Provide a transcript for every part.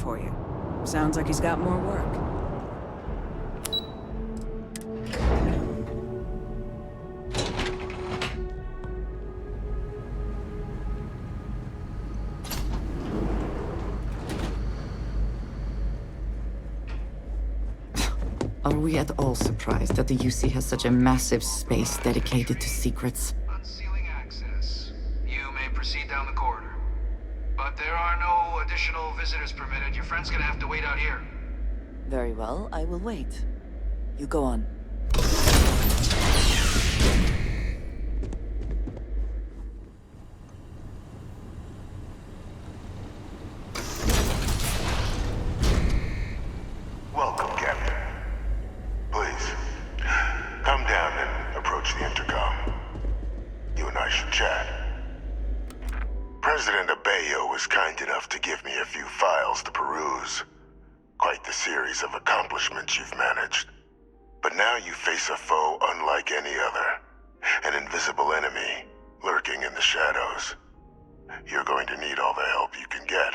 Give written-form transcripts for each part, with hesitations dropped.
for you. Sounds like he's got more work. Are we at all surprised that the UC has such a massive space dedicated to secrets? Unsealing access. You may proceed down the corridor. But there are no additional visitors permitted. Your friend's gonna have to wait out here. Very well, I will wait. You go on. Welcome, Captain. Please, come down and approach the intercom. You and I should chat. President Abeyo was kind enough to give me a few files to peruse. Quite the series of accomplishments you've managed. But now you face a foe unlike any other. An invisible enemy, lurking in the shadows. You're going to need all the help you can get,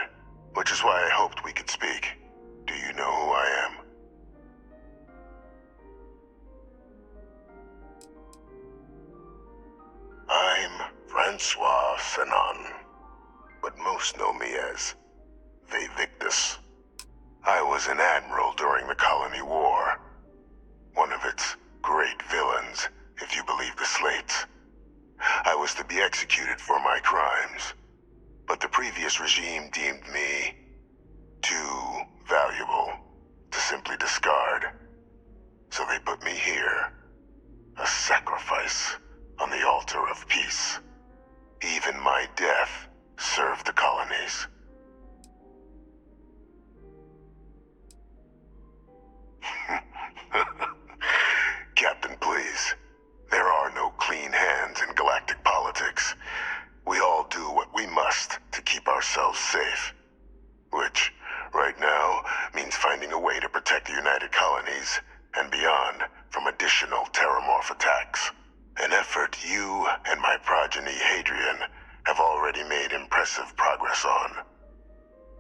which is why I hoped we could speak. Do you know who I am? I'm Francois Sanon, but most know me as Victus. I was an admiral during the Colony War. One of its great villains, if you believe the slates. I was to be executed for my crimes, but the previous regime deemed me too valuable to simply discard. So they put me here, a sacrifice on the altar of peace. Even my death served the colonies. Captain, please. There are no clean hands in galactic politics. We all do what we must to keep ourselves safe. Which, right now, means finding a way to protect the United Colonies and beyond from additional terramorph attacks. An effort you and my progeny Hadrian have already made impressive progress on.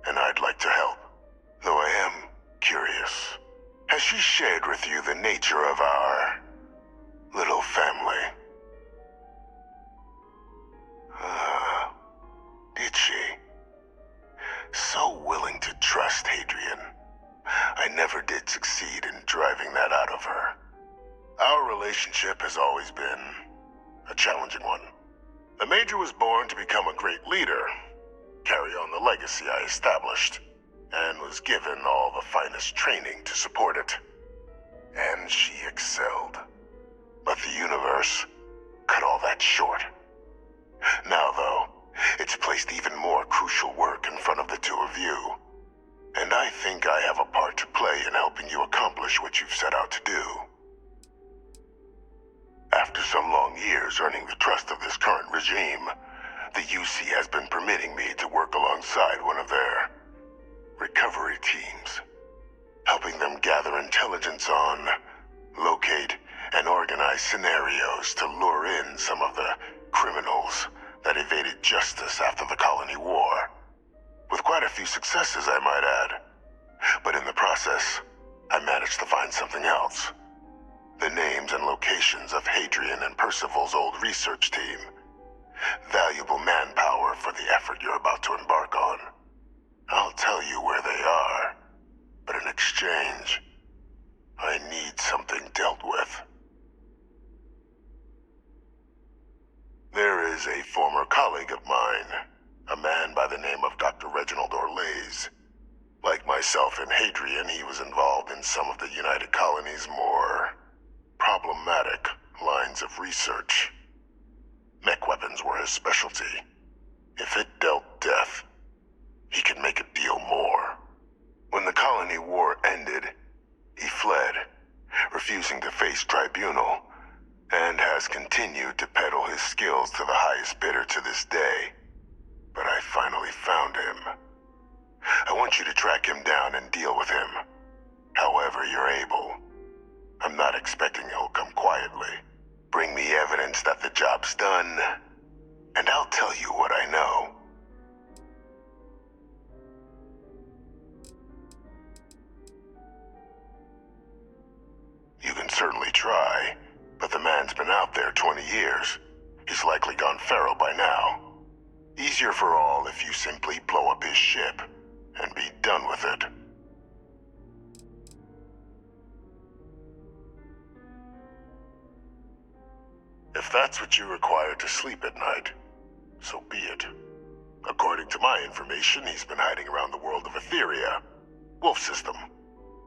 And I'd like to help, though I am curious. Has she shared with you the nature of our little family? Did she? So willing to trust Hadrian. I never did succeed in driving that out of her. Our relationship has always been a challenging one. The Major was born to become a great leader, carry on the legacy I established, and was given all the finest training to support it. And she excelled. But the universe cut all that short. Now, though, it's placed even more crucial work in front of the two of you. And I think I have a part to play in helping you accomplish what you've set out to do. After some long years earning the trust of this current regime, the UC has been permitting me to work alongside one of their recovery teams, helping them gather intelligence on, locate, and organize scenarios to lure in some of the criminals that evaded justice after the Colony War. With quite a few successes, I might add. But in the process, I managed to find something else. The names and locations of Hadrian and Percival's old research team. Valuable manpower for the effort you're about to embark on. I'll tell you where they are, but in exchange, I need something dealt with. There is a former colleague of mine, a man by the name of Dr. Reginald Orlaise. Like myself and Hadrian, he was involved in some of the United Colony's more problematic lines of research. Mech weapons were his specialty. If it dealt death, he could make a deal more. When the Colony War ended, he fled, refusing to face tribunal, and has continued to peddle his skills to the highest bidder to this day. But I finally found him. I want you to track him down and deal with him, however you're able. I'm not expecting he'll come quietly. Bring me evidence that the job's done, and I'll tell you what I know. may try, but the man's been out there 20 years. He's likely gone feral by now. Easier for all if you simply blow up his ship and be done with it. If that's what you require to sleep at night, so be it. According to my information, he's been hiding around the world of Etheria, Wolf System.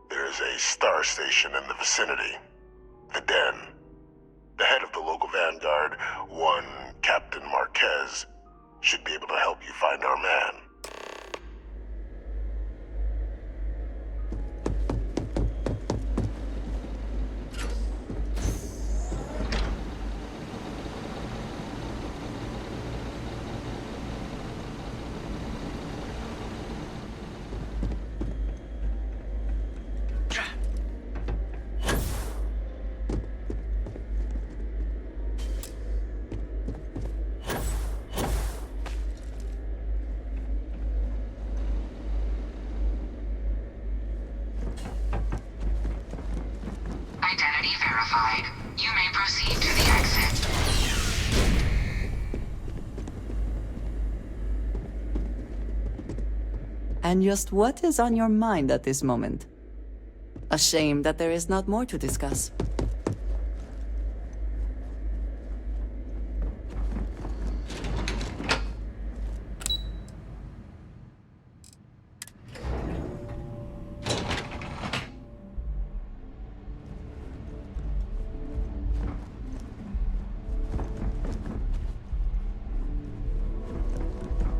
There's a star station in the vicinity, the Den. The head of the local Vanguard, one Captain Marquez, should be able to help you find our man. Identity verified. You may proceed to the exit. And just what is on your mind at this moment? A shame that there is not more to discuss.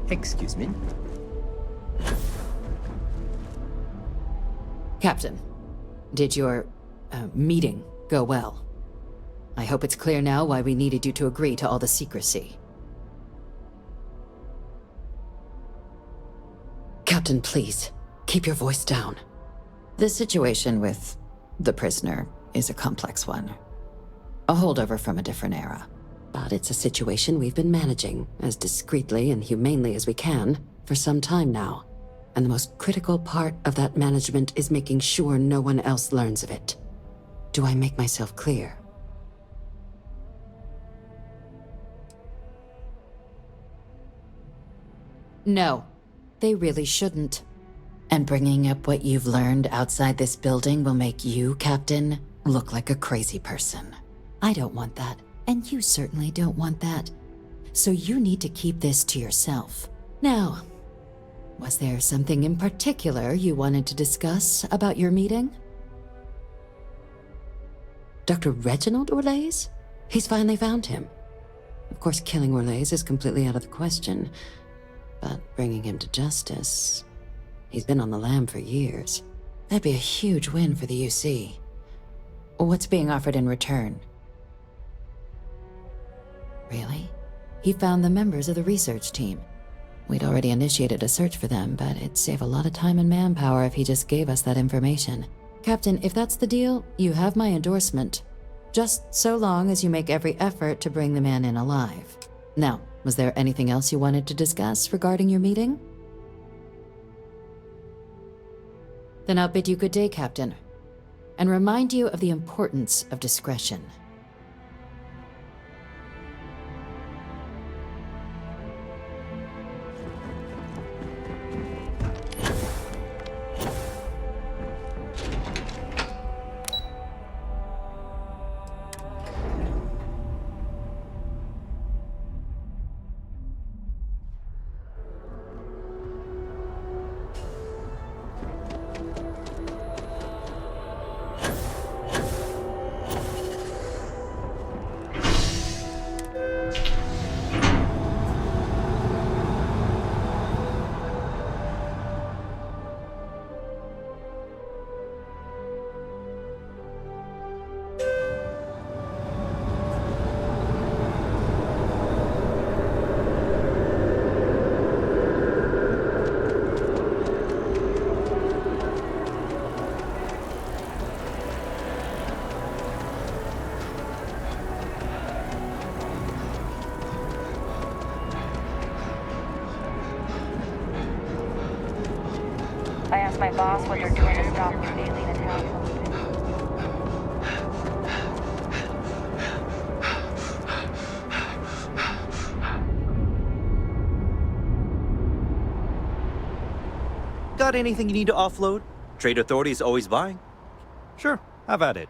Excuse me? Captain, did your meeting go well? I hope it's clear now why we needed you to agree to all the secrecy. Captain, please, keep your voice down. The situation with the prisoner is a complex one. A holdover from a different era. But it's a situation we've been managing as discreetly and humanely as we can for some time now. And the most critical part of that management is making sure no one else learns of it. Do I make myself clear? No, they really shouldn't. And bringing up what you've learned outside this building will make you, Captain, look like a crazy person. I don't want that, and you certainly don't want that. So you need to keep this to yourself. Now, was there something in particular you wanted to discuss about your meeting? Dr. Reginald Orlaise? He's finally found him. Of course, killing Orlaise is completely out of the question, but bringing him to justice... He's been on the lam for years. That'd be a huge win for the UC. What's being offered in return? Really? He found the members of the research team. We'd already initiated a search for them, but it'd save a lot of time and manpower if he just gave us that information. Captain, if that's the deal, you have my endorsement. Just so long as you make every effort to bring the man in alive. Now, was there anything else you wanted to discuss regarding your meeting? Then I'll bid you good day, Captain, and remind you of the importance of discretion. I asked my boss what they're doing to stop these alien attacks. Got anything you need to offload? Trade Authority is always buying. Sure, have at it.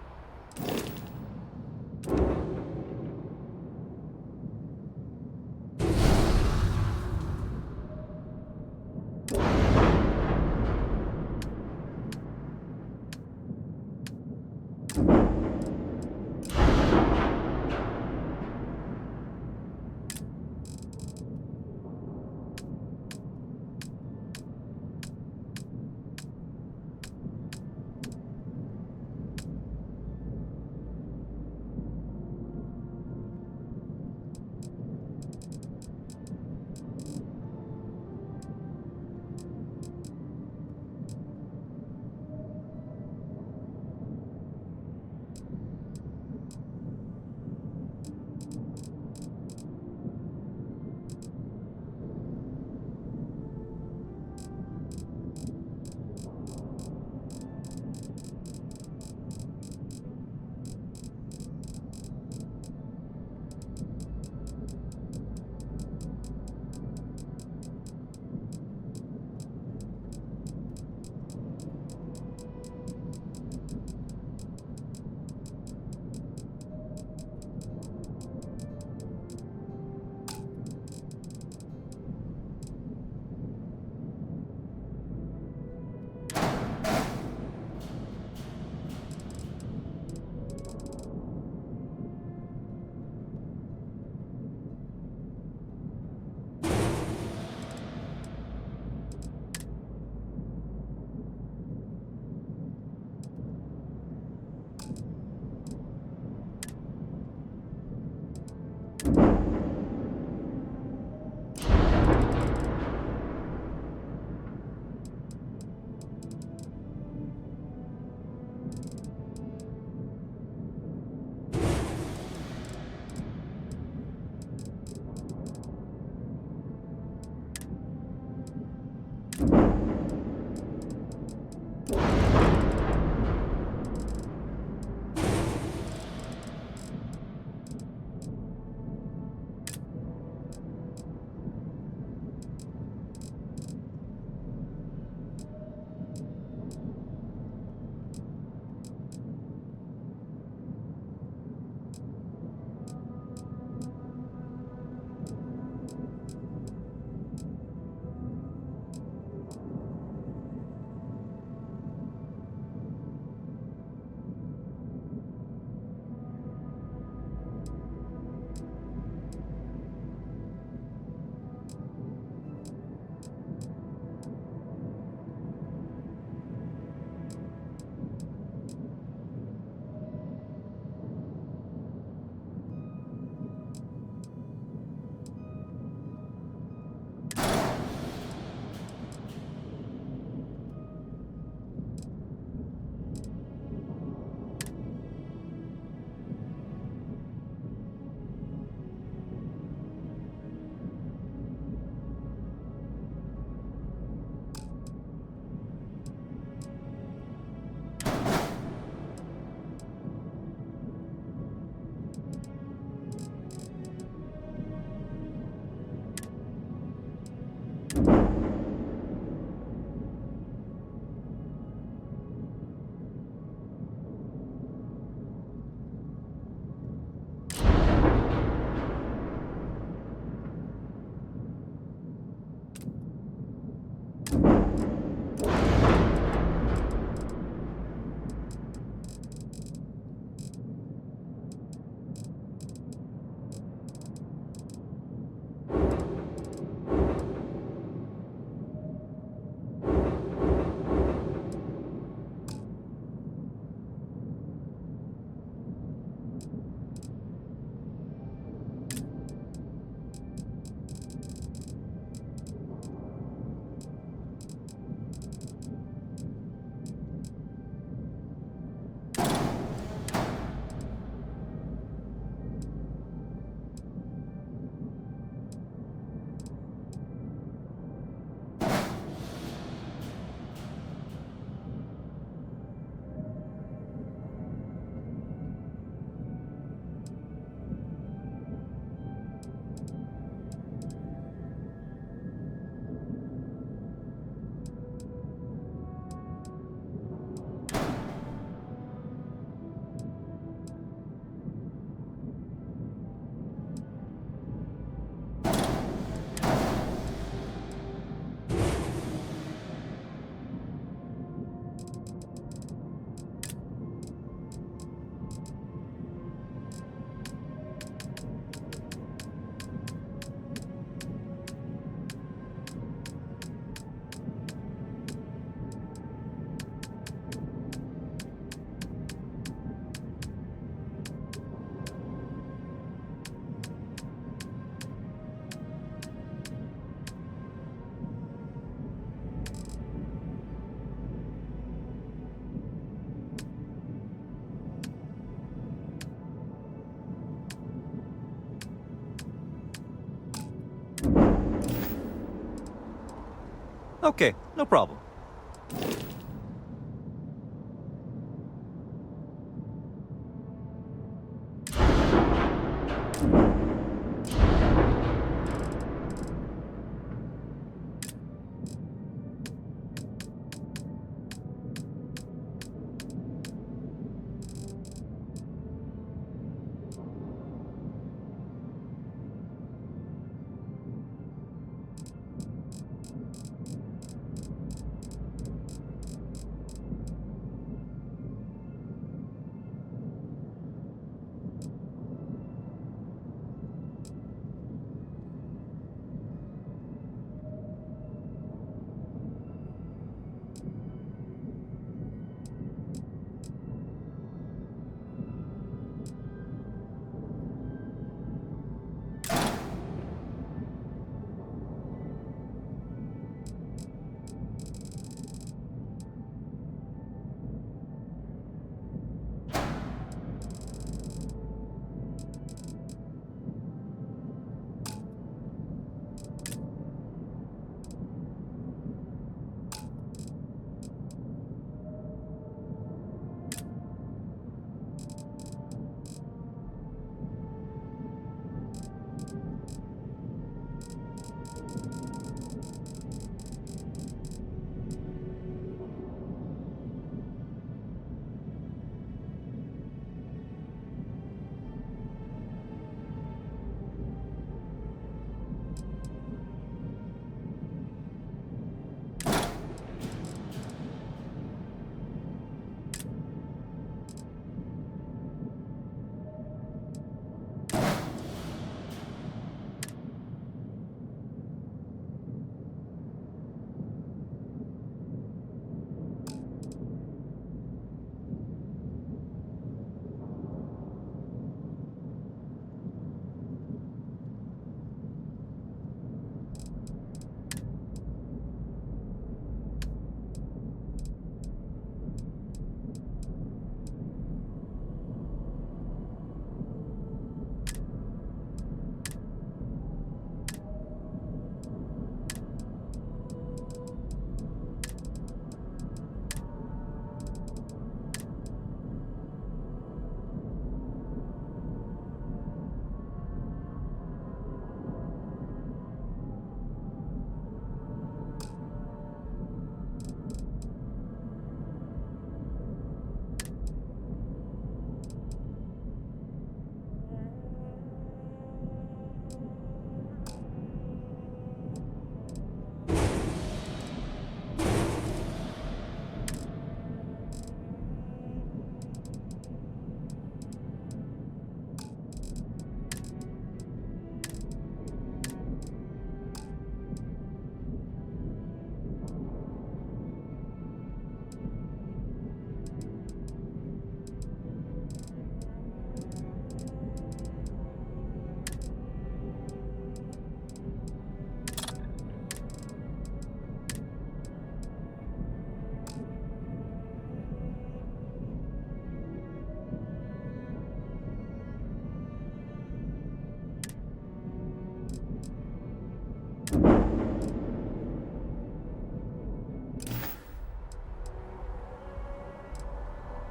Okay, no problem.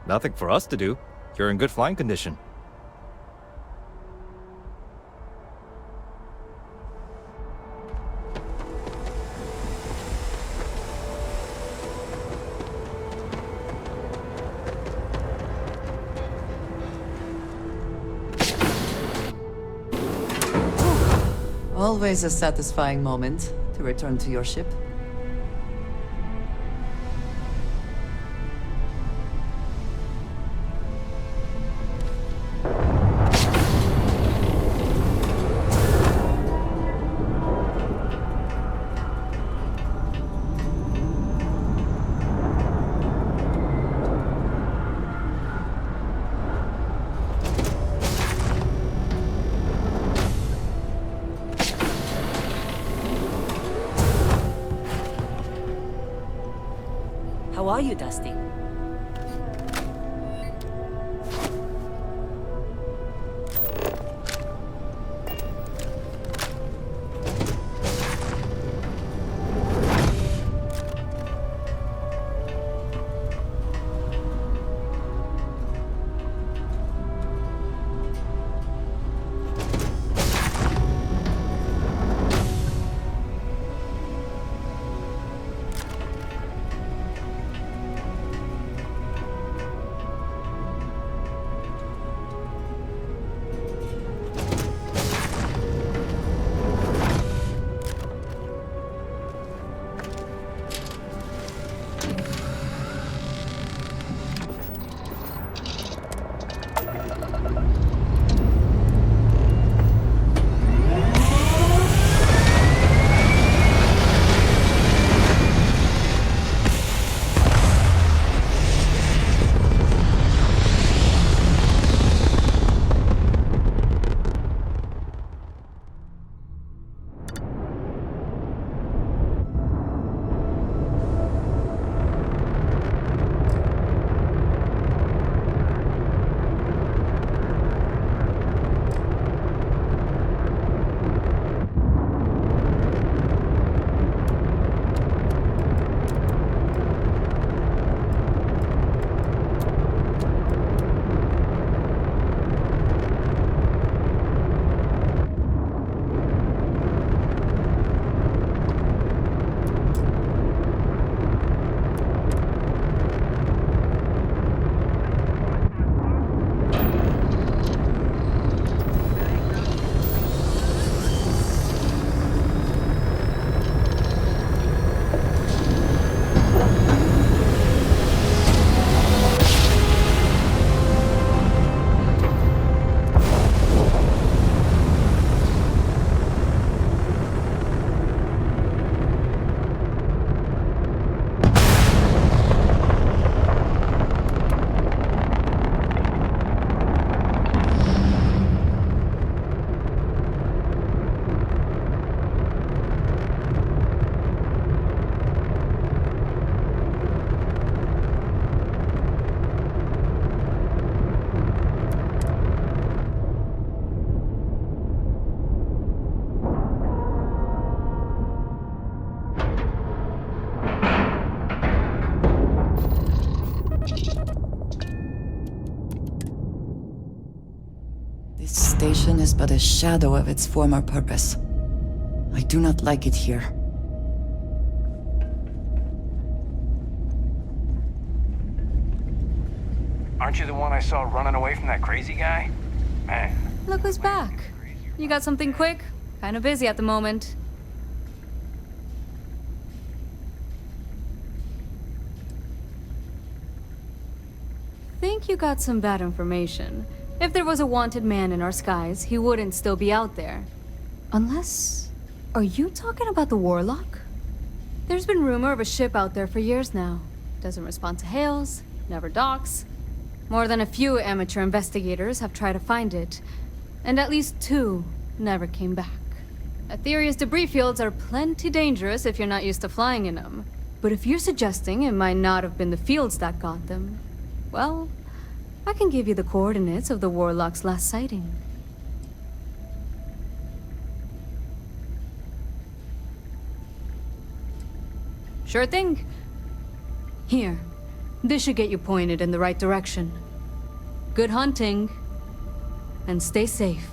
Nothing for us to do. You're in good flying condition. Always a satisfying moment to return to your ship. How are you, Dusty? mansion is but a shadow of its former purpose. I do not like it here. Aren't you the one I saw running away from that crazy guy? Man. Look who's back. You got something quick? Kinda busy at the moment. Think you got some bad information. If there was a wanted man in our skies, he wouldn't still be out there. Unless... Are you talking about the Warlock? There's been rumor of a ship out there for years now. Doesn't respond to hails, never docks. More than a few amateur investigators have tried to find it, and at least 2 never came back. Aetherius debris fields are plenty dangerous if you're not used to flying in them. But if you're suggesting it might not have been the fields that got them, well, I can give you the coordinates of the Warlock's last sighting. Sure thing. Here. This should get you pointed in the right direction. Good hunting. And stay safe.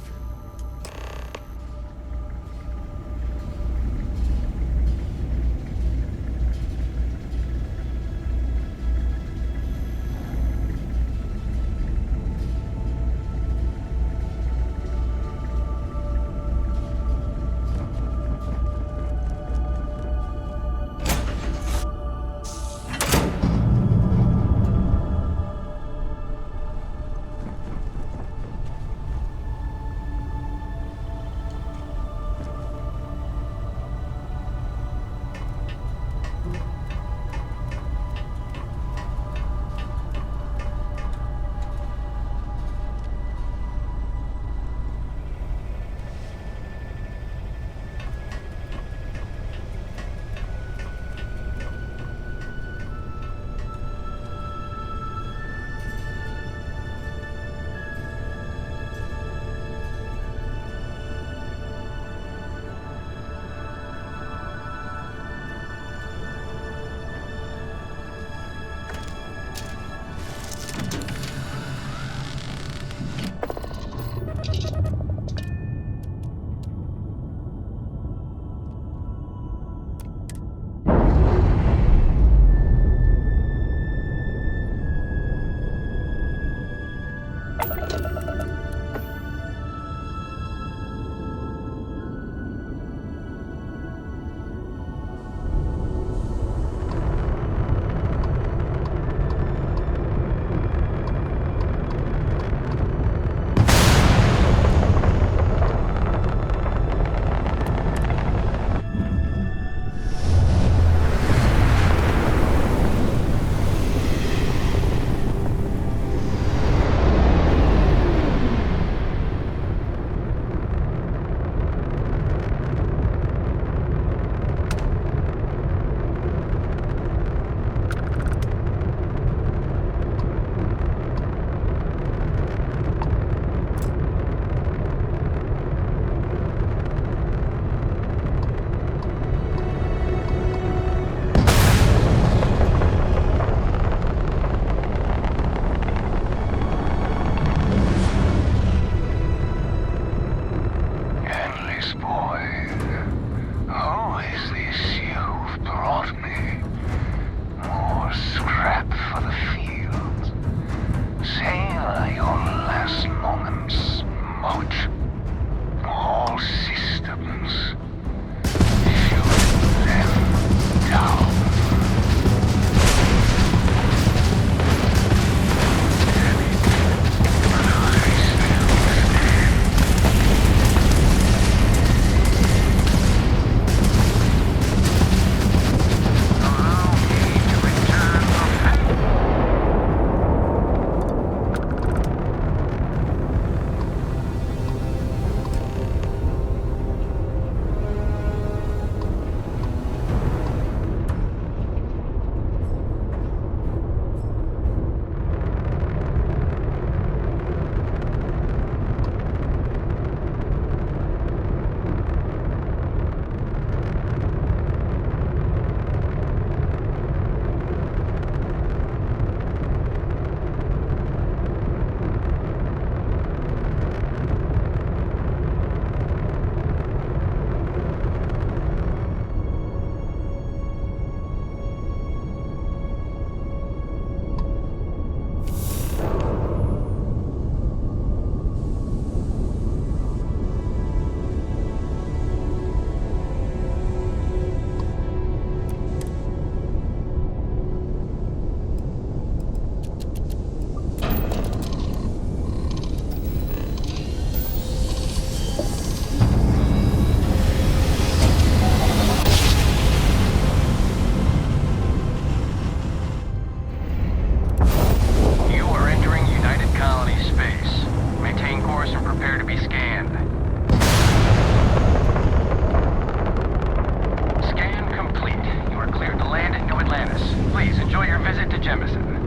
head to Jemison.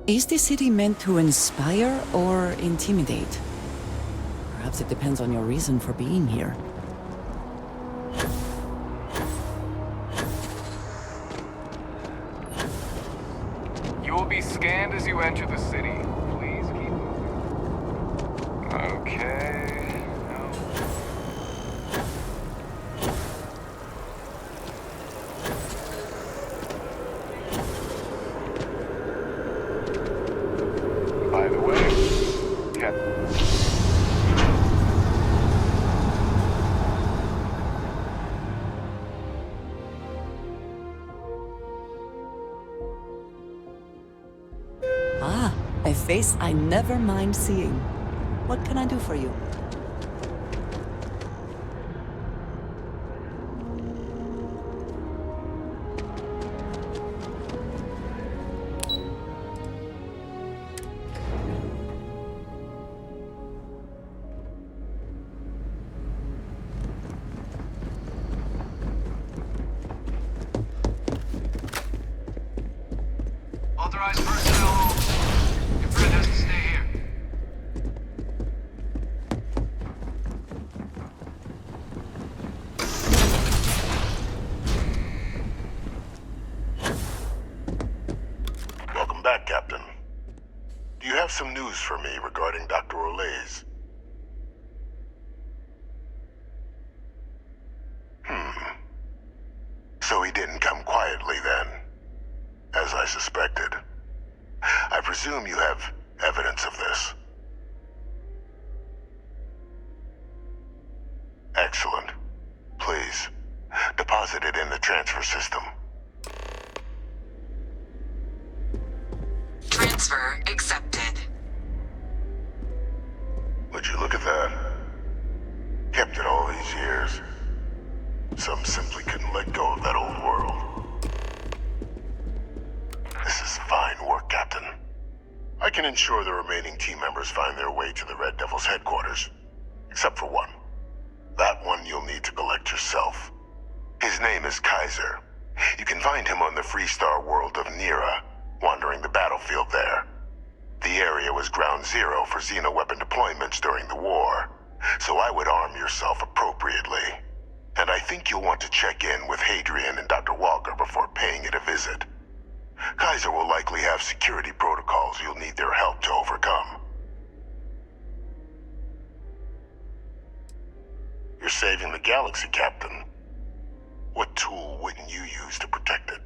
Is the city meant to inspire or intimidate? Perhaps it depends on your reason for being here. You will be scanned as you enter the city. Please keep moving. Okay. No. By the way, Ah, a face I never mind seeing. What can I do for you? Authorized personnel. Your friend has to stay here. Welcome back, Captain. Do you have some news for me regarding Dr. Olays? So he didn't come quietly then, as I suspected. I presume you have evidence of this. Excellent. Please, deposit it in the transfer system. Transfer accepted. Would you look at that? Kept it all these years. Some simply couldn't let go of that old world. This is fine work, Captain. I can ensure the remaining team members find their way to the Red Devil's headquarters. Except for one. That one you'll need to collect yourself. His name is Kaiser. You can find him on the Freestar world of Nira, wandering the battlefield there. The area was ground zero for xeno-weapon deployments during the war, so I would arm yourself appropriately. And I think you'll want to check in with Hadrian and Dr. Walker before paying it a visit. Kaiser will likely have security protocols you'll need their help to overcome. You're saving the galaxy, Captain. What tool wouldn't you use to protect it?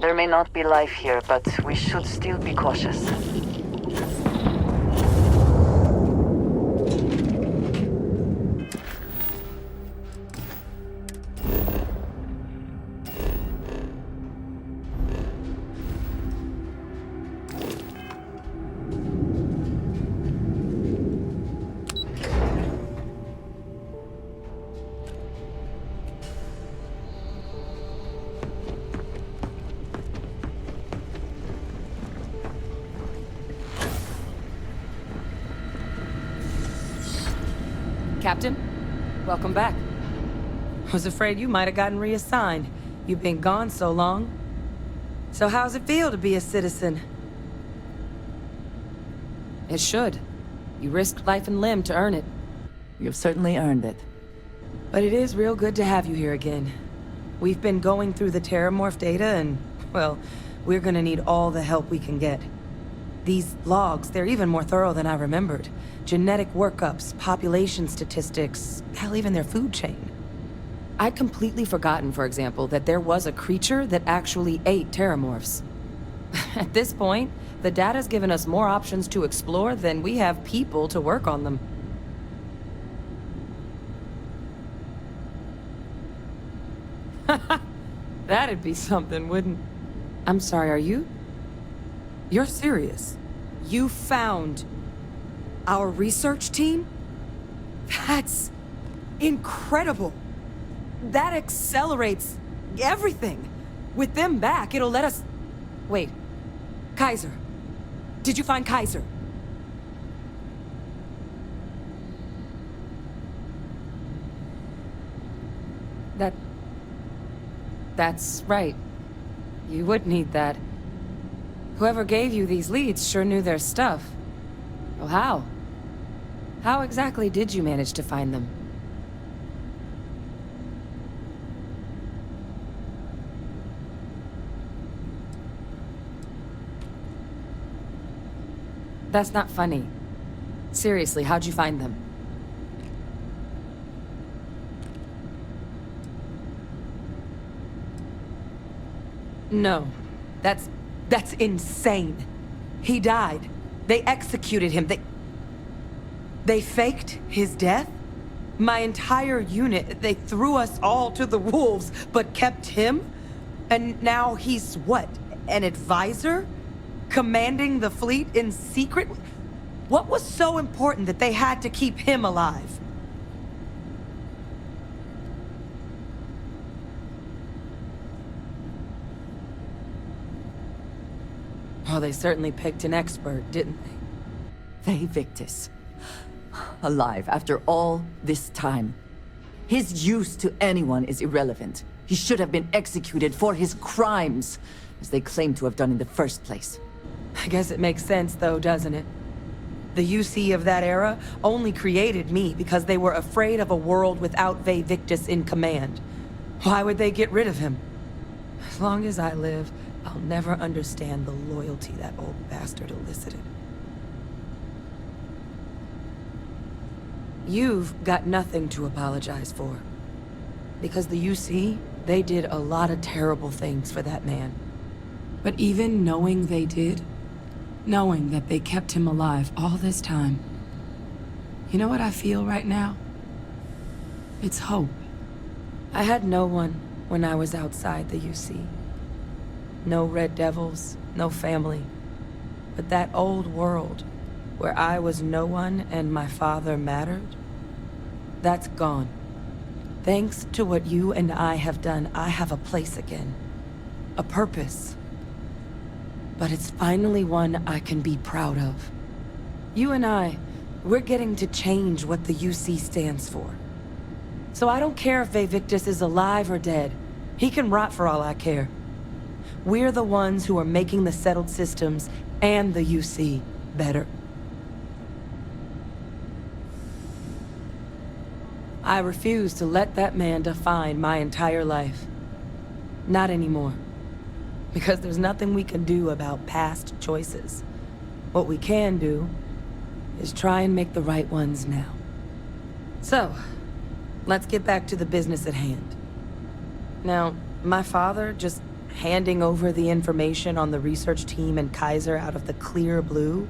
There may not be life here, but we should still be cautious. Captain, welcome back. Was afraid you might have gotten reassigned. You've been gone so long. So how's it feel to be a citizen? It should. You risked life and limb to earn it. You've certainly earned it. But it is real good to have you here again. We've been going through the Terramorph data and, well, we're gonna need all the help we can get. These logs, they're even more thorough than I remembered. genetic workups, population statistics, hell, even their food chain. I'd completely forgotten, for example, that there was a creature that actually ate terramorphs. At this point, the data's given us more options to explore than we have people to work on them. That'd be something, wouldn't... I'm sorry, are you? You're serious? You found our research team? That's incredible. That accelerates everything. With them back, it'll let us... Wait. Kaiser. Did you find Kaiser? That's right. You would need that. Whoever gave you these leads sure knew their stuff. Well, how? How exactly did you manage to find them? That's not funny. Seriously, how'd you find them? No. That's insane. He died. They executed him. They faked his death? My entire unit, they threw us all to the wolves, but kept him? And now he's what? An advisor? Commanding the fleet in secret? What was so important that they had to keep him alive? Well, they certainly picked an expert, didn't they? They Victus. Alive after all this time. His use to anyone is irrelevant. He should have been executed for his crimes, as they claim to have done in the first place. I guess it makes sense, though, doesn't it? The UC of that era only created me because they were afraid of a world without Vae Victus in command. Why would they get rid of him? As long as I live, I'll never understand the loyalty that old bastard elicited. You've got nothing to apologize for. Because the UC, they did a lot of terrible things for that man. But even knowing they did, knowing that they kept him alive all this time, you know what I feel right now? It's hope. I had no one when I was outside the UC. No Red Devils, no family. But that old world, where I was no one and my father mattered, that's gone. Thanks to what you and I have done, I have a place again. A purpose. But it's finally one I can be proud of. You and we're getting to change what the UC stands for. So I don't care if Vae Victus is alive or dead. He can rot for all I care. We're the ones who are making the settled systems and the UC better. I refuse to let that man define my entire life. Not anymore. Because there's nothing we can do about past choices. What we can do is try and make the right ones now. So, let's get back to the business at hand. Now, my father just handing over the information on the research team and Kaiser out of the clear blue,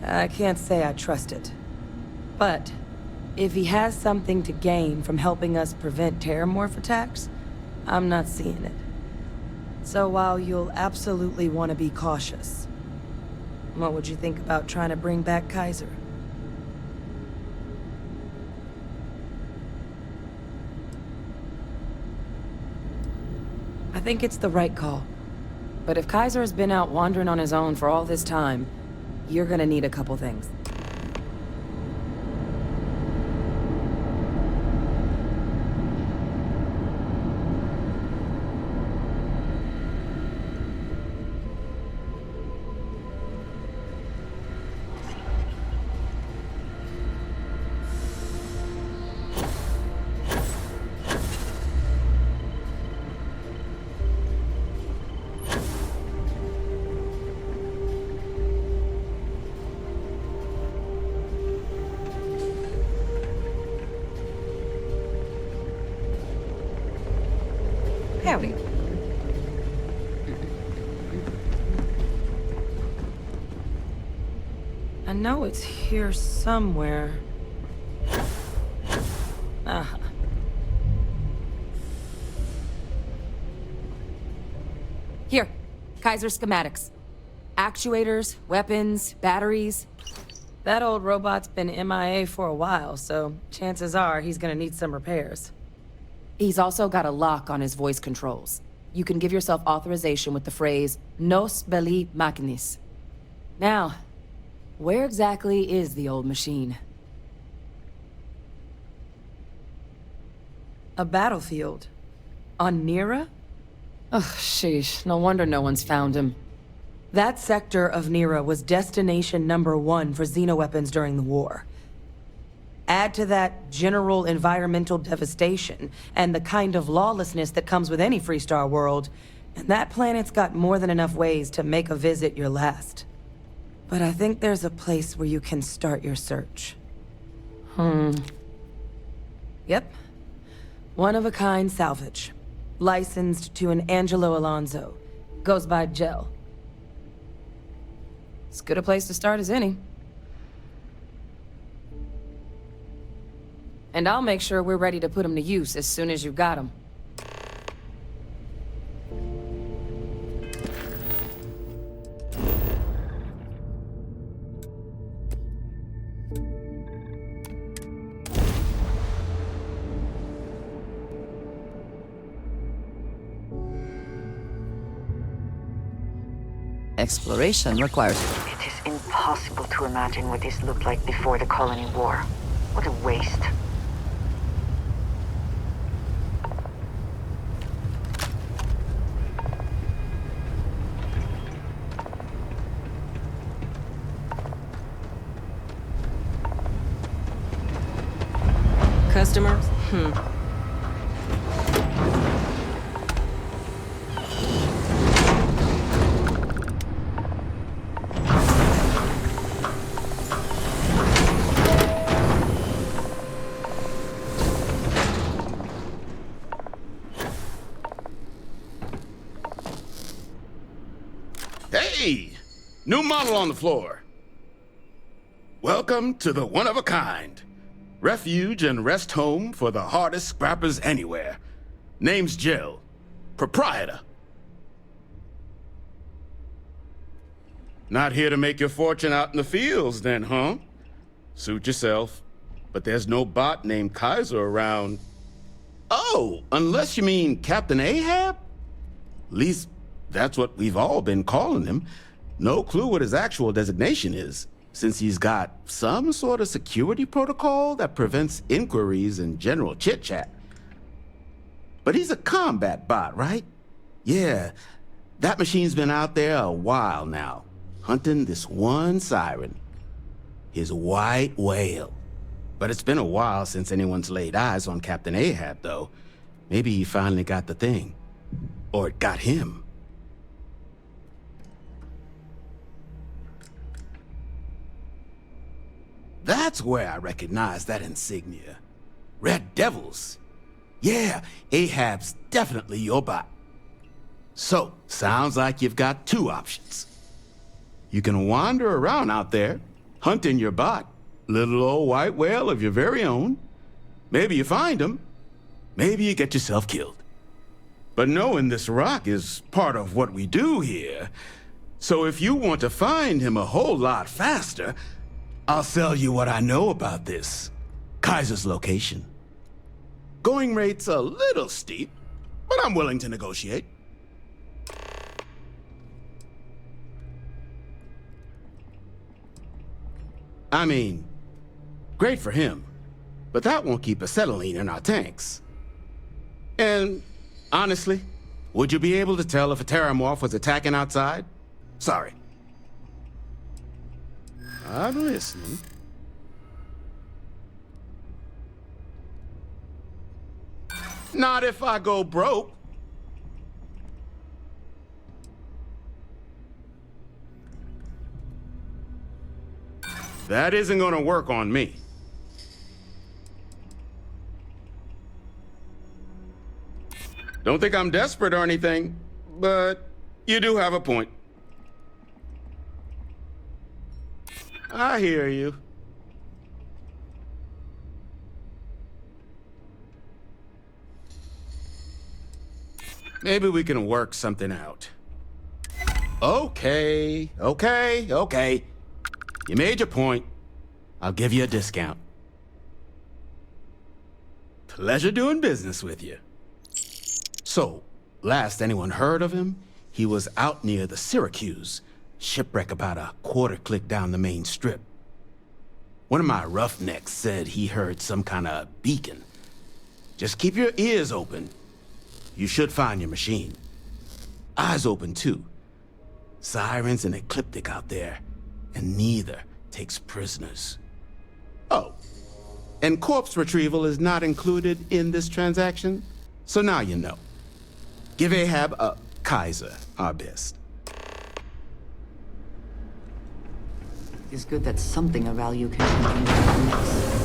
I can't say I trust it. But if he has something to gain from helping us prevent terramorph attacks, I'm not seeing it. So while you'll absolutely want to be cautious, what would you think about trying to bring back Kaiser? I think it's the right call. But if Kaiser has been out wandering on his own for all this time, you're gonna need a couple things. There we go. I know it's here somewhere. Ah. Here, Kaiser schematics. Actuators, weapons, batteries. That old robot's been MIA for a while, so chances are he's gonna need some repairs. He's also got a lock on his voice controls. You can give yourself authorization with the phrase, Nos belli machinis. Now, where exactly is the old machine? A battlefield. On Nira? Ugh, sheesh. No wonder no one's found him. That sector of Nira was destination #1 for xenoweapons during the war. Add to that general environmental devastation and the kind of lawlessness that comes with any Freestar world, and that planet's got more than enough ways to make a visit your last. But I think there's a place where you can start your search. Yep. One-of-a-kind salvage. Licensed to an Angelo Alonso. Goes by Gel. As good a place to start as any. And I'll make sure we're ready to put him to use as soon as you've got him. Exploration requires... It is impossible to imagine what this looked like before the colony war. What a waste. Customers? Hey! New model on the floor. Welcome to the one-of-a-kind. Refuge and rest home for the hardest scrappers anywhere. Name's Jill. Proprietor. Not here to make your fortune out in the fields then, huh? Suit yourself. But there's no bot named Kaiser around. Oh, unless you mean Captain Ahab? At least that's what we've all been calling him. No clue what his actual designation is, since he's got some sort of security protocol that prevents inquiries and general chit-chat. But he's a combat bot, right? Yeah, that machine's been out there a while now, hunting this one siren. His white whale. But it's been a while since anyone's laid eyes on Captain Ahab, though. Maybe he finally got the thing. Or it got him. That's where I recognize that insignia. Red Devils. Yeah, Ahab's definitely your bot. So, sounds like you've got two options. You can wander around out there, hunting your bot, little old white whale of your very own. Maybe you find him. Maybe you get yourself killed. But knowing this rock is part of what we do here. So if you want to find him a whole lot faster, I'll sell you what I know about this. Kaiser's location. Going rate's a little steep, but I'm willing to negotiate. I mean, great for him, but that won't keep acetylene in our tanks. And honestly, would you be able to tell if a Terramorph was attacking outside? Sorry. I'm listening. Not if I go broke. That isn't gonna work on me. Don't think I'm desperate or anything, but you do have a point. I hear you. Maybe we can work something out. Okay. You made your point. I'll give you a discount. Pleasure doing business with you. So, last anyone heard of him, he was out near the Syracuse, shipwreck about a quarter click down the main strip. One of my roughnecks said he heard some kind of beacon. Just keep your ears open. You should find your machine. Eyes open, too. Sirens and ecliptic out there, and neither takes prisoners. Oh, and corpse retrieval is not included in this transaction, so now you know. Give Ahab Kaiser our best. It's good that something of value can continue to the next.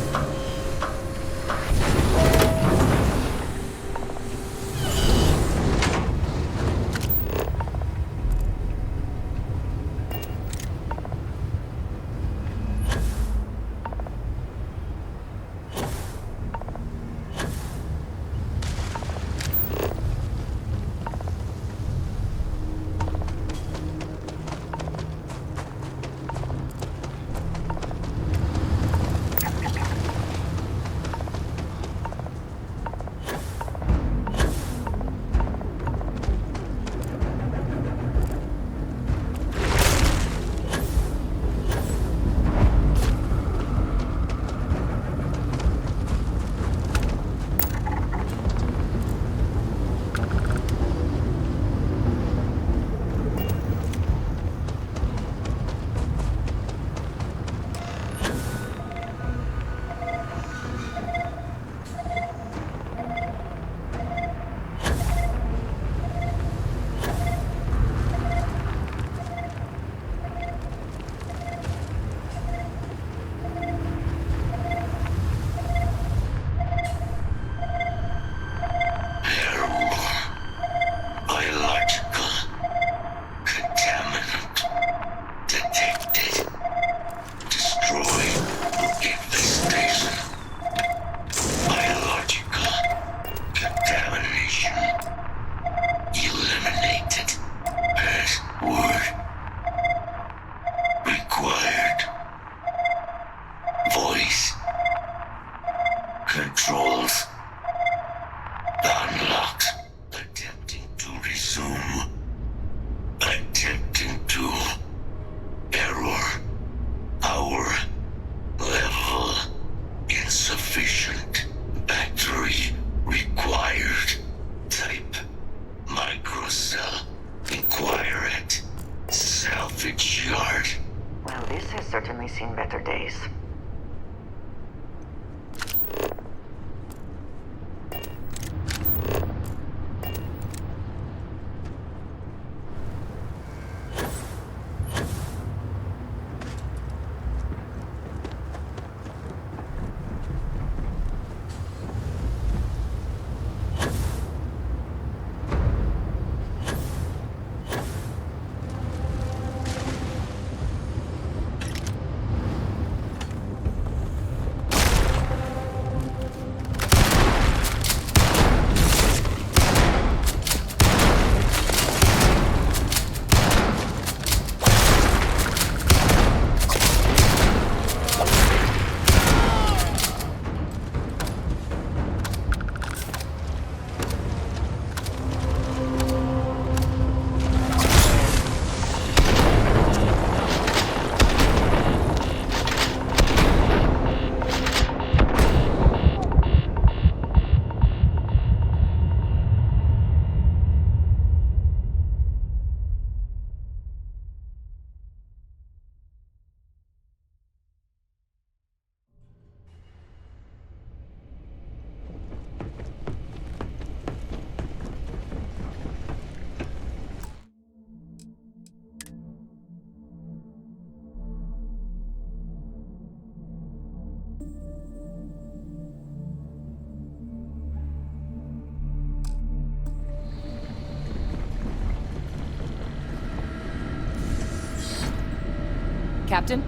Captain,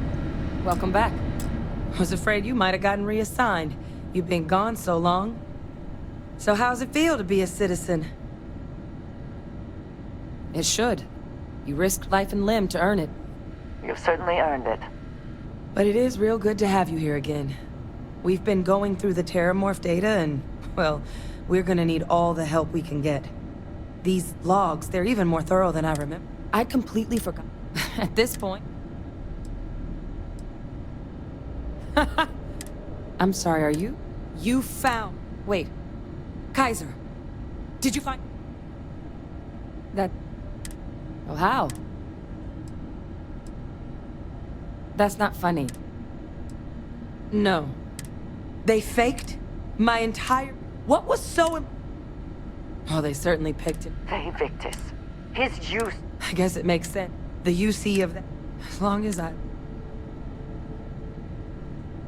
welcome back. I was afraid you might have gotten reassigned. You've been gone so long. So how's it feel to be a citizen? It should. You risked life and limb to earn it. You've certainly earned it. But it is real good to have you here again. We've been going through the Terramorph data and, well, we're gonna need all the help we can get. These logs, they're even more thorough than I remember. I'd completely forgot. At this point... I'm sorry, are you? You found... Wait. Kaiser. Did you find... That... Well, how? That's not funny. No. They faked my entire... What was so... Oh, they certainly picked it. The Invictus. His use... I guess it makes sense. The UC of that... As long as I...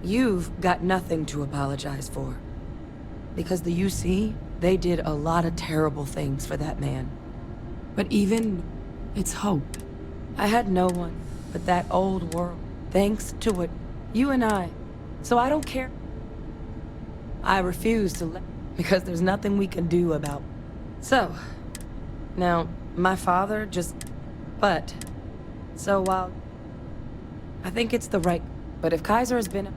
You've got nothing to apologize for. Because the UC, they did a lot of terrible things for that man. But even... it's hope. I had no one but that old world. Thanks to what... you and I. So I don't care. I refuse to let... because there's nothing we can do about... So... Now, my father just... But... So while... I think it's the right... But if Kaiser has been...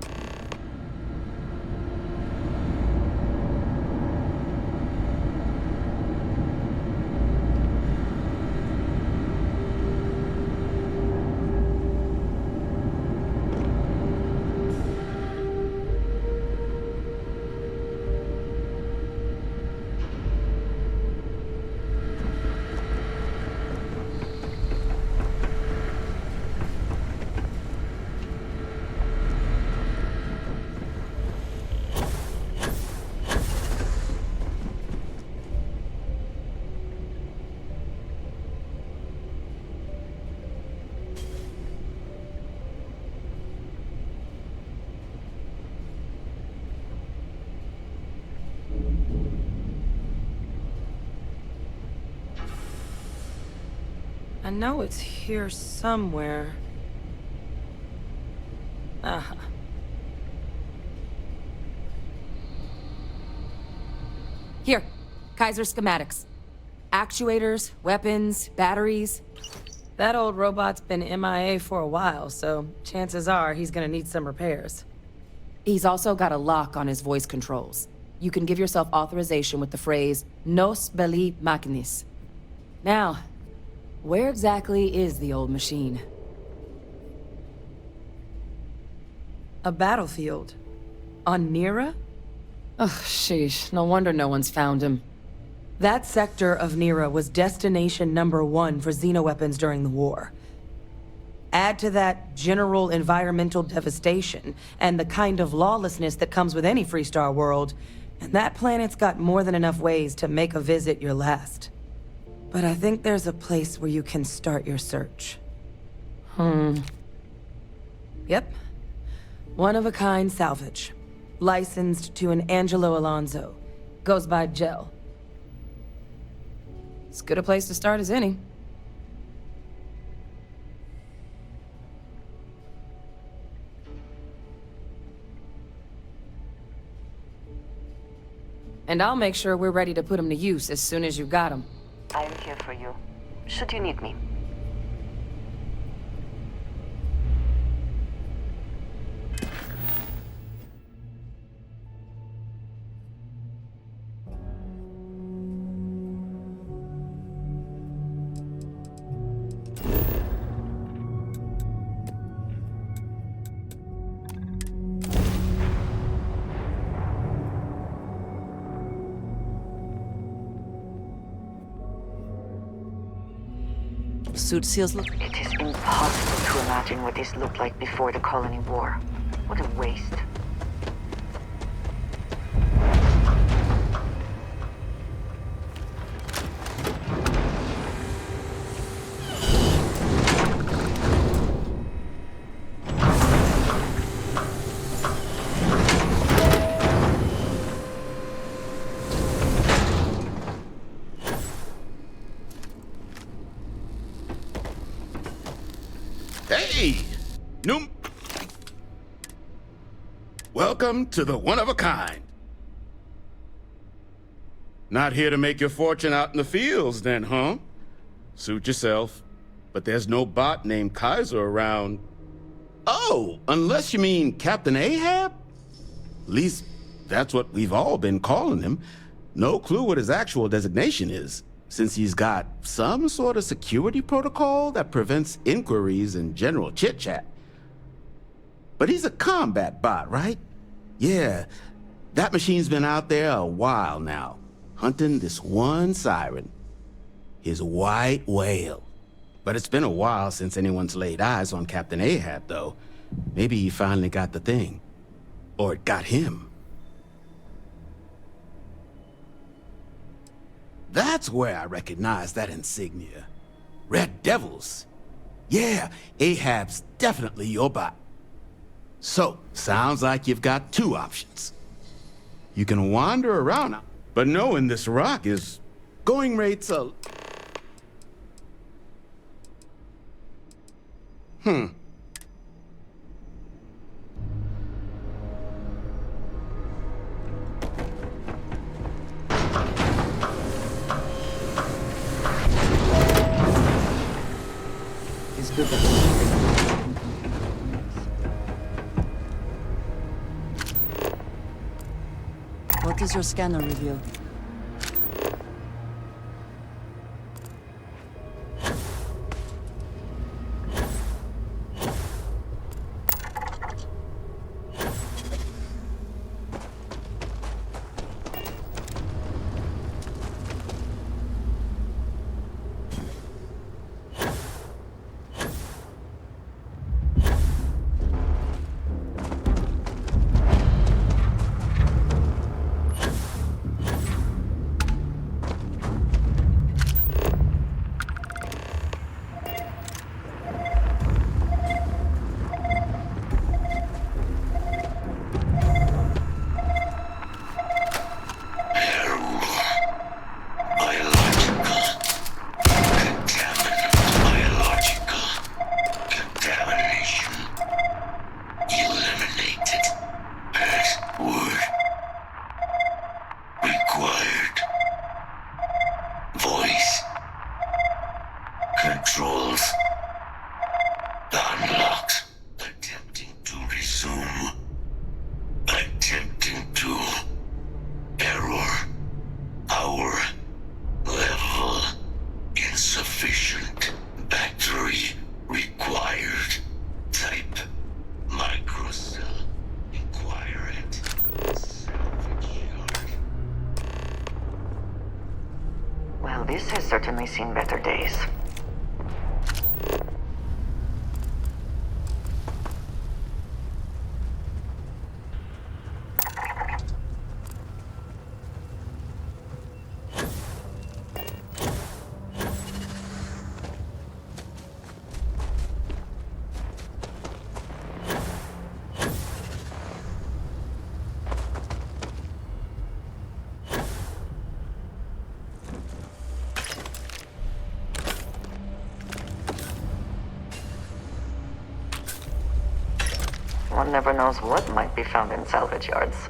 I know it's here somewhere. Ah. Here, Kaiser schematics. Actuators, weapons, batteries. That old robot's been MIA for a while, so chances are he's gonna need some repairs. He's also got a lock on his voice controls. You can give yourself authorization with the phrase, Nos belli machinis. Now, where exactly is the old machine? A battlefield? On Nira? Ugh, sheesh. No wonder no one's found him. That sector of Nira was destination #1 for xenoweapons during the war. Add to that general environmental devastation and the kind of lawlessness that comes with any Freestar world, and that planet's got more than enough ways to make a visit your last. But I think there's a place where you can start your search. Yep. One-of-a-kind salvage. Licensed to an Angelo Alonso. Goes by Gel. As good a place to start as any. And I'll make sure we're ready to put them to use as soon as you've got them. I am here for you, should you need me. Suit seals look... It is impossible to imagine what this looked like before the colony war. What a waste. Hey! Noom. Welcome to the one-of-a-kind. Not here to make your fortune out in the fields, then, huh? Suit yourself. But there's no bot named Kaiser around. Oh, unless you mean Captain Ahab? At least, that's what we've all been calling him. No clue what his actual designation is, since he's got some sort of security protocol that prevents inquiries and general chit-chat. But he's a combat bot, right? Yeah, that machine's been out there a while now, hunting this one siren. His white whale. But it's been a while since anyone's laid eyes on Captain Ahab, though. Maybe he finally got the thing. Or it got him. That's where I recognize that insignia. Red Devils. Yeah, Ahab's definitely your bot. So, sounds like you've got two options. You can wander around, but knowing this rock is going rates a... It's good that What does your scanner reveal? This has certainly seen better days. One never knows what might be found in salvage yards.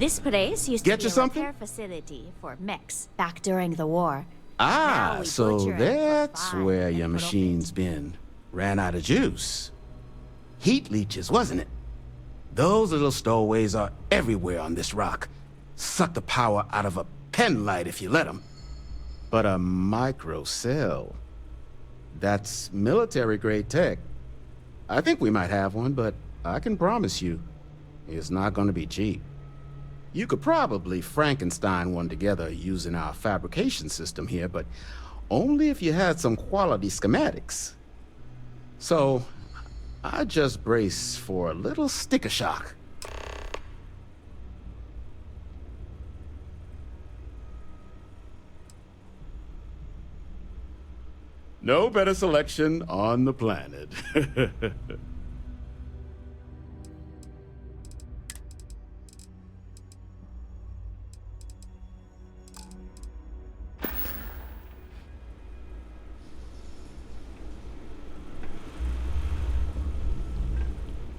This place used Get to you be a something? repair facility for mechs back during the war. Ah, Now we so butcher it for that's fun where and your put machine's been. Ran out of juice. Heat leeches, wasn't it? Those little stowaways are everywhere on this rock. Suck the power out of a pen light if you let them. But a micro cell. That's military-grade tech. I think we might have one, but I can promise you, it's not going to be cheap. You could probably Frankenstein one together using our fabrication system here, but only if you had some quality schematics. So, I just brace for a little sticker shock. No better selection on the planet.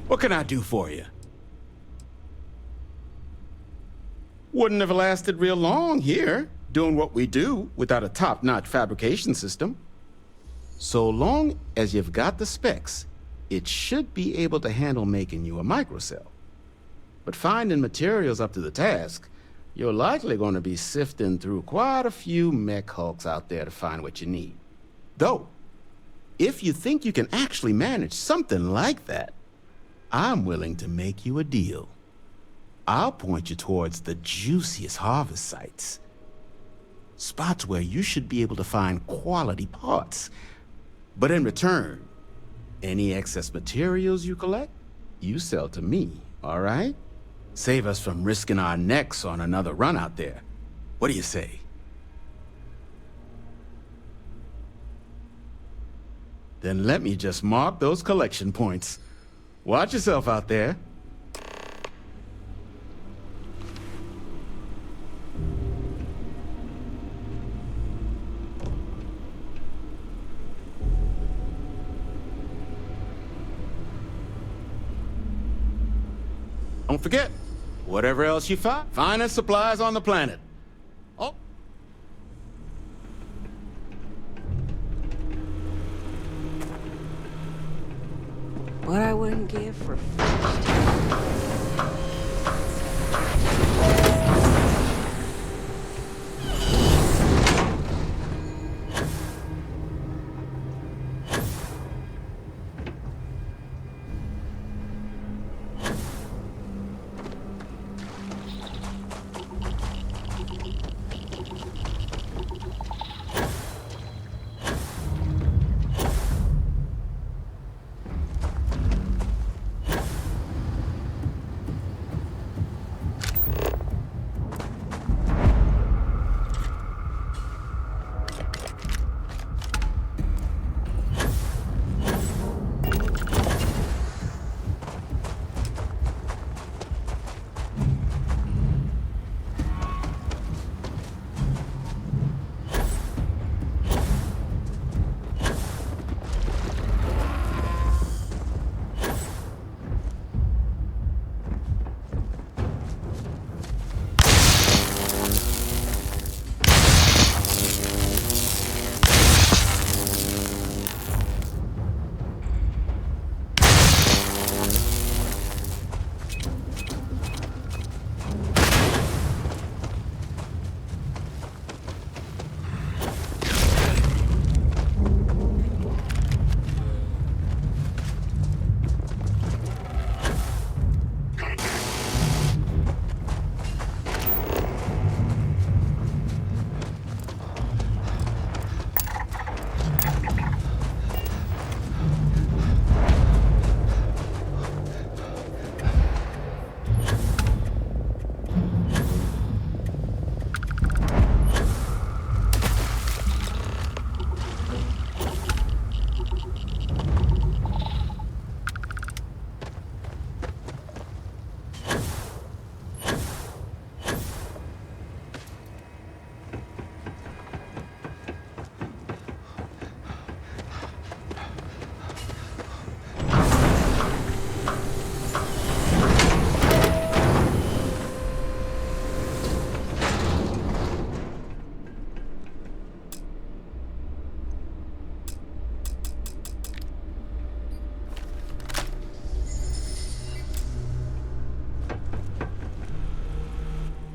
What can I do for you? Wouldn't have lasted real long here, doing what we do without a top-notch fabrication system. So long as you've got the specs, it should be able to handle making you a microcell. But finding materials up to the task, you're likely going to be sifting through quite a few mech hulks out there to find what you need. Though, if you think you can actually manage something like that, I'm willing to make you a deal. I'll point you towards the juiciest harvest sites. Spots where you should be able to find quality parts. But in return, any excess materials you collect, you sell to me, all right? Save us from risking our necks on another run out there. What do you say? Then let me just mark those collection points. Watch yourself out there. Don't forget, whatever else you find, finest supplies on the planet. Oh. What I wouldn't give for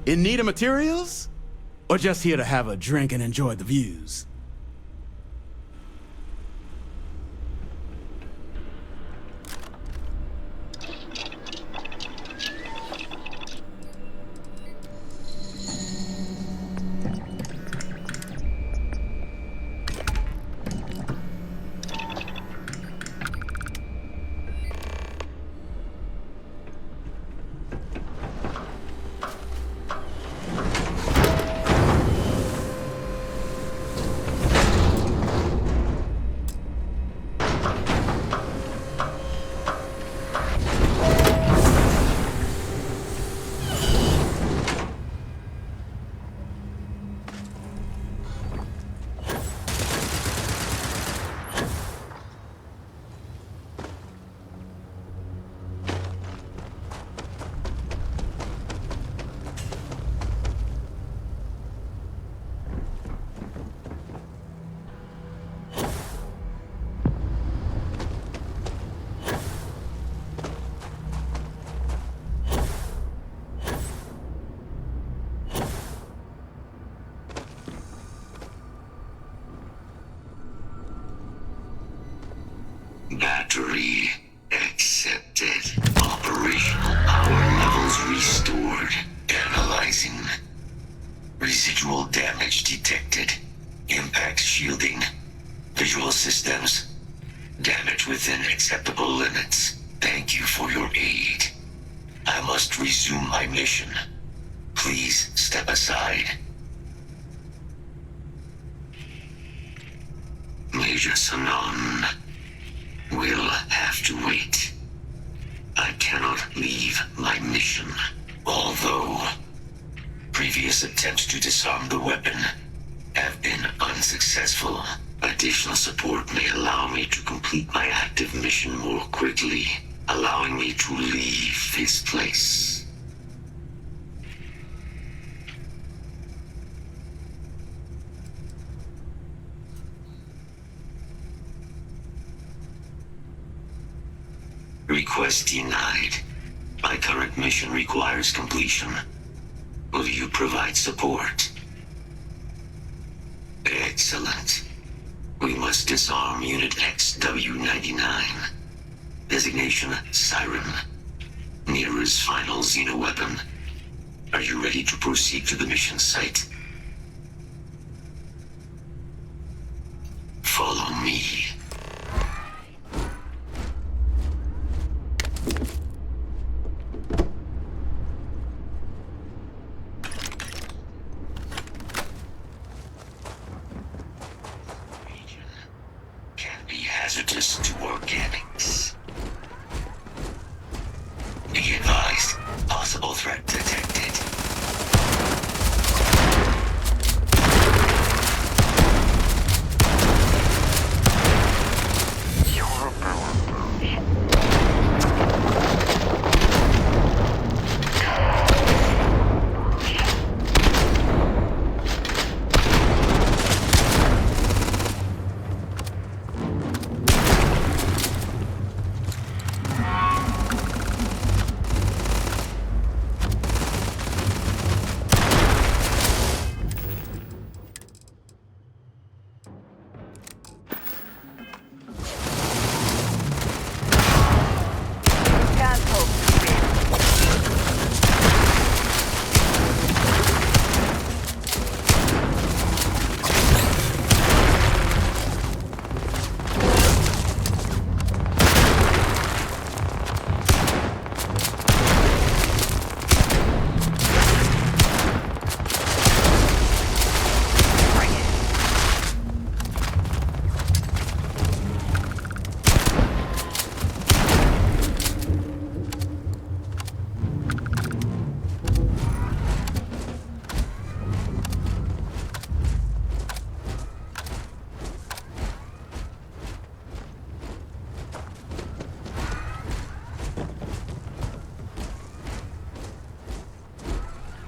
In need of materials? Or just here to have a drink and enjoy the views? Battery accepted. Operational power levels restored. Analyzing. Residual damage detected. Impact shielding. Visual systems. Damage within acceptable limits. Thank you for your aid. I must resume my mission. Please step aside. Major Sanon will have to wait. I cannot leave my mission. Although previous attempts to disarm the weapon have been unsuccessful, additional support may allow me to complete my active mission more quickly, allowing me to leave this place. Request denied. My current mission requires completion. Will you provide support? Excellent. We must disarm Unit XW-99. Designation Siren. Nearest final xenoweapon. Are you ready to proceed to the mission site? Follow me. Hazardous to organics. Be advised, possible threat detected. Your power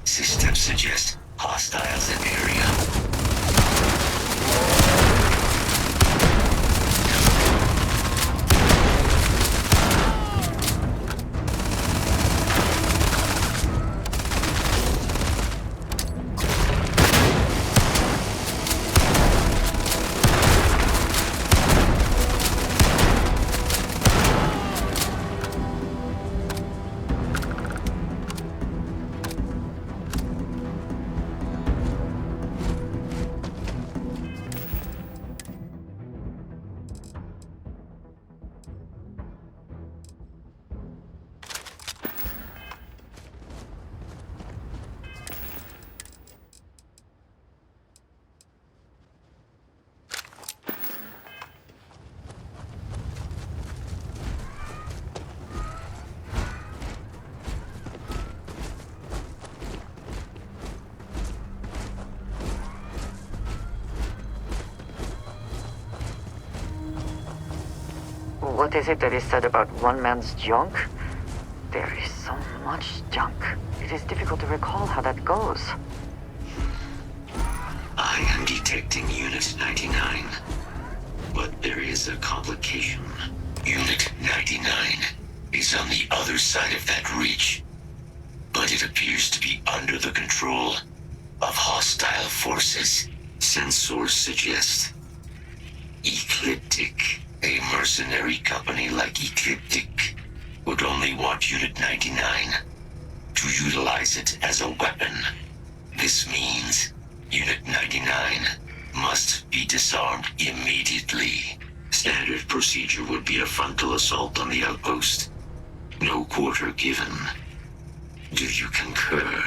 Systems suggest hostiles in area. What is it that is said about one man's junk? There is so much junk. It is difficult to recall how that goes. I am detecting Unit 99. But there is a complication. Unit 99 is on the other side of that reach. But it appears to be under the control of hostile forces. Sensors suggest Ecliptic, a mercenary company like Ecliptic, would only want Unit 99 to utilize it as a weapon. This means Unit 99 must be disarmed immediately. Standard procedure would be a frontal assault on the outpost. No quarter given. Do you concur?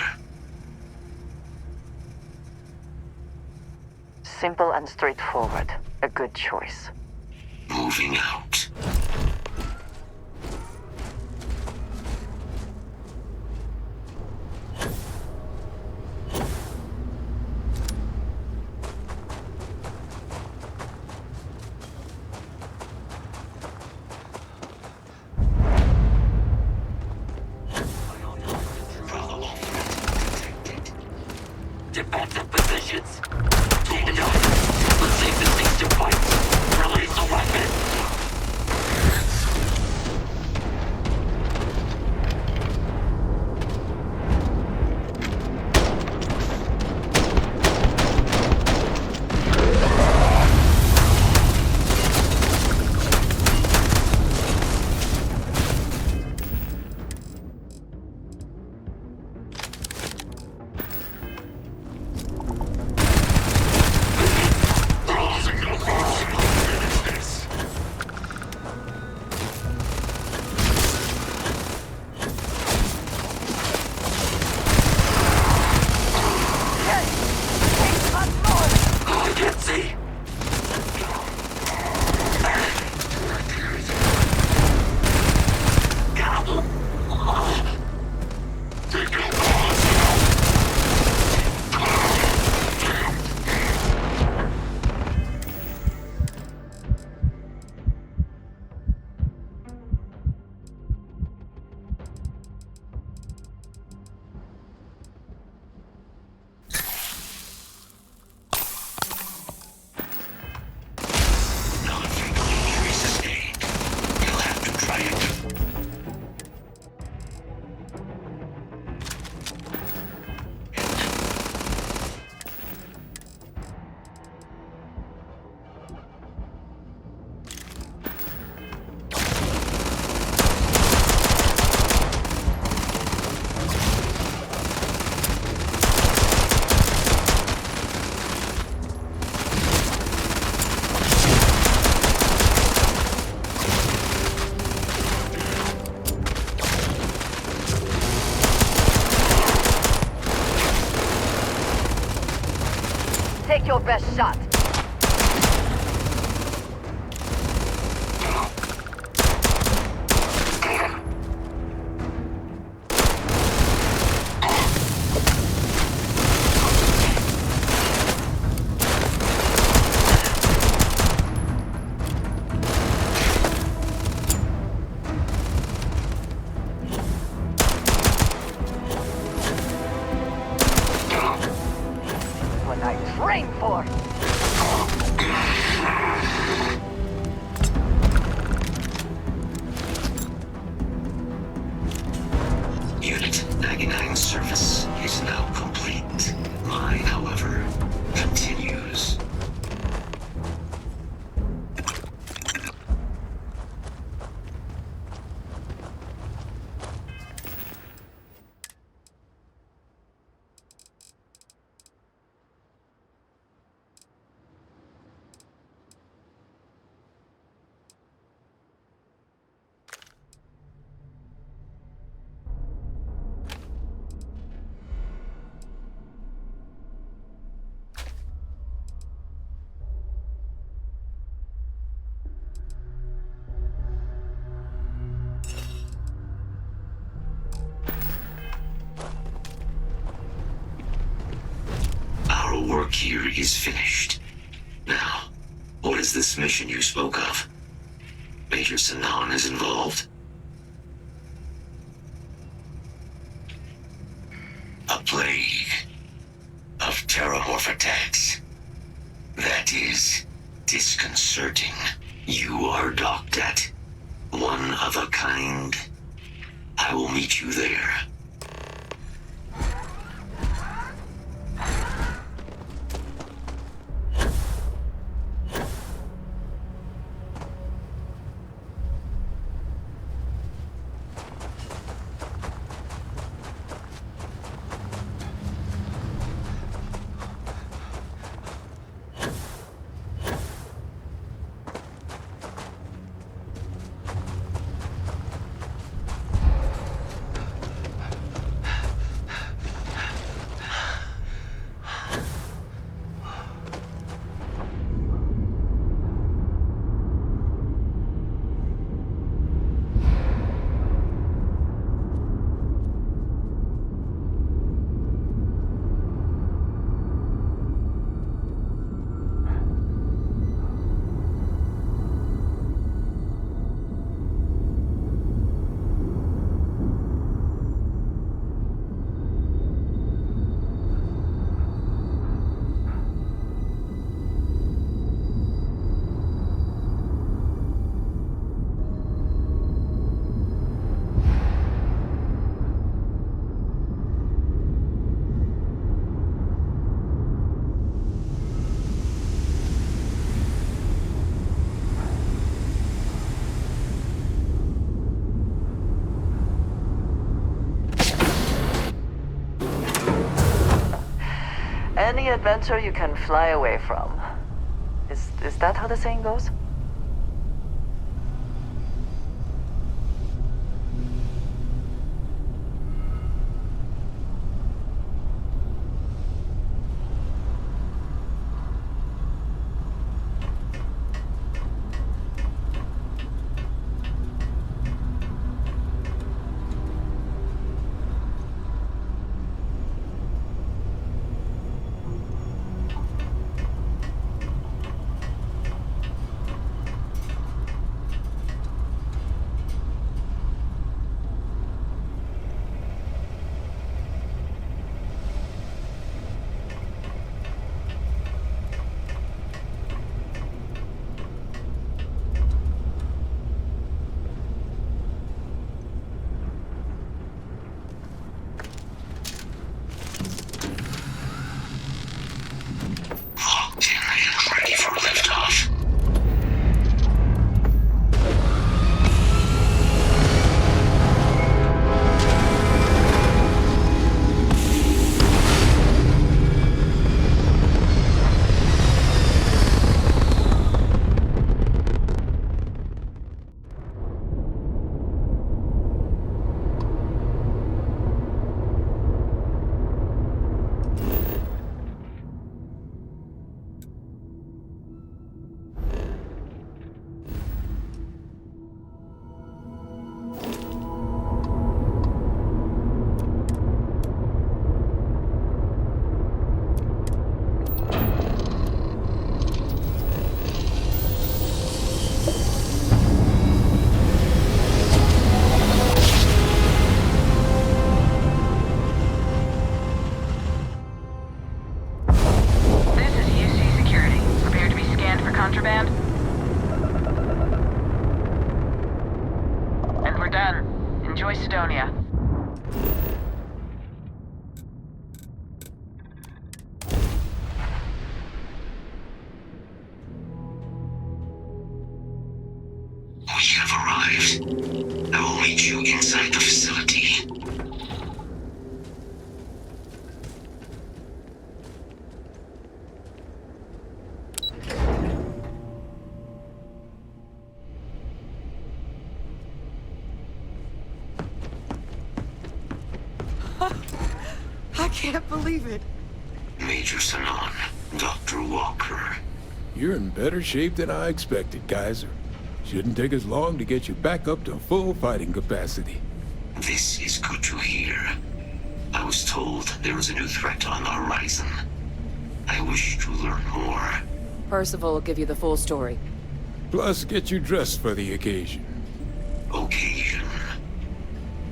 Simple and straightforward. A good choice. Moving out. Defensive positions. Team enough. The safest things to fight. Release the weapon. Take your best shot. What I trained for. Unit 99 service is now complete. Mine, however, continues. Our work here is finished. Now, what is this mission you spoke of? A Major Sanan is involved? A plague of terramorph attacks. That is disconcerting. You are docked at one of a kind. I will meet you there. Any adventure you can fly away from. Is that how the saying goes? Ready for liftoff. Contraband? And we're done. Enjoy Sidonia. We have arrived. I will meet you inside the facility. I can't believe it. Major Sanan, Dr. Walker. You're in better shape than I expected, Kaiser. Shouldn't take us long to get you back up to full fighting capacity. This is good to hear. I was told there was a new threat on the horizon. I wish to learn more. Percival will give you the full story. Plus, get you dressed for the occasion. Occasion.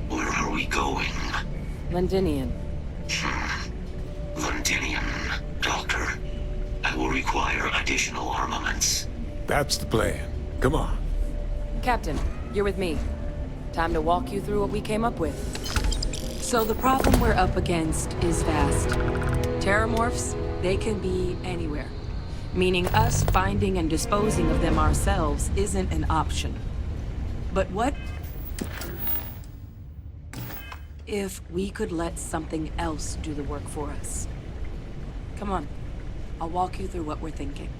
Where are we going? Londinian. Londinium. Doctor, I will require additional armaments. That's the plan. Come on. Captain, you're with me. Time to walk you through what we came up with. So the problem we're up against is vast. Terramorphs, they can be anywhere. Meaning us finding and disposing of them ourselves isn't an option. But what if we could let something else do the work for us? Come on, I'll walk you through what we're thinking.